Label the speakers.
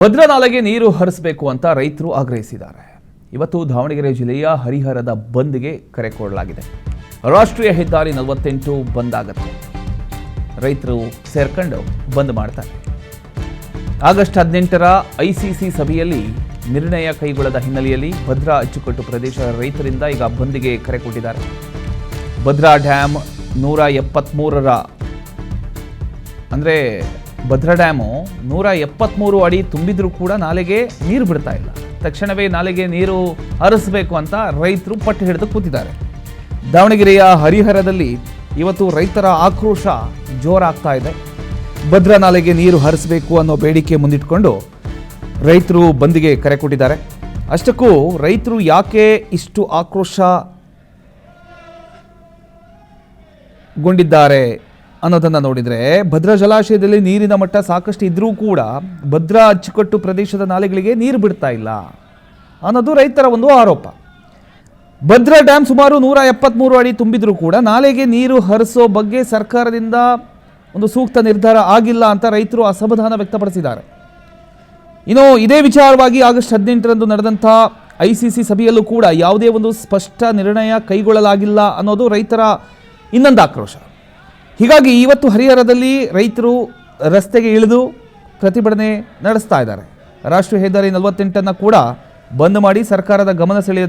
Speaker 1: ಭದ್ರಾ ನಾಲೆಗೆ ನೀರು ಹರಿಸಬೇಕು ಅಂತ ರೈತರು ಆಗ್ರಹಿಸಿದ್ದಾರೆ. ಇವತ್ತು ದಾವಣಗೆರೆ ಜಿಲ್ಲೆಯ ಹರಿಹರದ ಬಂದ್ಗೆ ಕರೆ ಕೊಡಲಾಗಿದೆ. ರಾಷ್ಟ್ರೀಯ ಹೆದ್ದಾರಿ 48 ಬಂದ್ ಆಗುತ್ತೆ. ರೈತರು ಸೇರ್ಕೊಂಡು ಬಂದ್ ಮಾಡ್ತಾರೆ. ಆಗಸ್ಟ್ 18ರ ಐಸಿಸಿ ಸಭೆಯಲ್ಲಿ ನಿರ್ಣಯ ಕೈಗೊಳ್ಳದ ಹಿನ್ನೆಲೆಯಲ್ಲಿ ಭದ್ರಾ ಅಚ್ಚುಕಟ್ಟು ಪ್ರದೇಶದ ರೈತರಿಂದ ಈಗ ಬಂದ್ಗೆ ಕರೆ ಕೊಟ್ಟಿದ್ದಾರೆ. ಭದ್ರಾ ಡ್ಯಾಮ್ 173ರ ಅಂದರೆ ಭದ್ರಾ ಡ್ಯಾಮು 173 ಅಡಿ ತುಂಬಿದ್ರೂ ಕೂಡ ನಾಲೆಗೆ ನೀರು ಬಿಡ್ತಾ ಇಲ್ಲ. ತಕ್ಷಣವೇ ನಾಲೆಗೆ ನೀರು ಹರಿಸಬೇಕು ಅಂತ ರೈತರು ಪಟ್ಟು ಹಿಡಿದು ಕೂತಿದ್ದಾರೆ. ದಾವಣಗೆರೆಯ ಹರಿಹರದಲ್ಲಿ ಇವತ್ತು ರೈತರ ಆಕ್ರೋಶ ಜೋರಾಗ್ತಾ ಇದೆ. ಭದ್ರಾ ನಾಲೆಗೆ ನೀರು ಹರಿಸಬೇಕು ಅನ್ನೋ ಬೇಡಿಕೆ ಮುಂದಿಟ್ಕೊಂಡು ರೈತರು ಬಂದ್ಗೆ ಕರೆ ಕೊಟ್ಟಿದ್ದಾರೆ. ಅಷ್ಟಕ್ಕೂ ರೈತರು ಯಾಕೆ ಇಷ್ಟು ಆಕ್ರೋಶಗೊಂಡಿದ್ದಾರೆ ಅನ್ನೋದನ್ನು ನೋಡಿದರೆ, ಭದ್ರಾ ಜಲಾಶಯದಲ್ಲಿ ನೀರಿನ ಮಟ್ಟ ಸಾಕಷ್ಟು ಇದ್ರೂ ಕೂಡ ಭದ್ರಾ ಅಚ್ಚುಕಟ್ಟು ಪ್ರದೇಶದ ನಾಲೆಗಳಿಗೆ ನೀರು ಬಿಡ್ತಾ ಇಲ್ಲ ಅನ್ನೋದು ರೈತರ ಒಂದು ಆರೋಪ. ಭದ್ರಾ ಡ್ಯಾಮ್ ಸುಮಾರು 173 ಅಡಿ ತುಂಬಿದ್ರೂ ಕೂಡ ನಾಲೆಗೆ ನೀರು ಹರಿಸೋ ಬಗ್ಗೆ ಸರ್ಕಾರದಿಂದ ಒಂದು ಸೂಕ್ತ ನಿರ್ಧಾರ ಆಗಿಲ್ಲ ಅಂತ ರೈತರು ಅಸಮಾಧಾನ ವ್ಯಕ್ತಪಡಿಸಿದ್ದಾರೆ. ಇನ್ನು ಇದೇ ವಿಚಾರವಾಗಿ ಆಗಸ್ಟ್ 18ರಂದು ನಡೆದಂಥ ಐಸಿಸಿ ಸಭೆಯಲ್ಲೂ ಕೂಡ ಯಾವುದೇ ಒಂದು ಸ್ಪಷ್ಟ ನಿರ್ಣಯ ಕೈಗೊಳ್ಳಲಾಗಿಲ್ಲ ಅನ್ನೋದು ರೈತರ ಇನ್ನೊಂದು ಆಕ್ರೋಶ. ಹೀಗಾಗಿ ಇವತ್ತು ಹರಿಹರದಲ್ಲಿ ರೈತರು ರಸ್ತೆಗೆ ಇಳಿದು ಪ್ರತಿಭಟನೆ ನಡೆಸ್ತಾ ಇದ್ದಾರೆ. ರಾಷ್ಟ್ರೀಯ ಹೆದ್ದಾರಿ 48 ಕೂಡ ಬಂದ್ ಮಾಡಿ ಸರ್ಕಾರದ ಗಮನ ಸೆಳೆಯ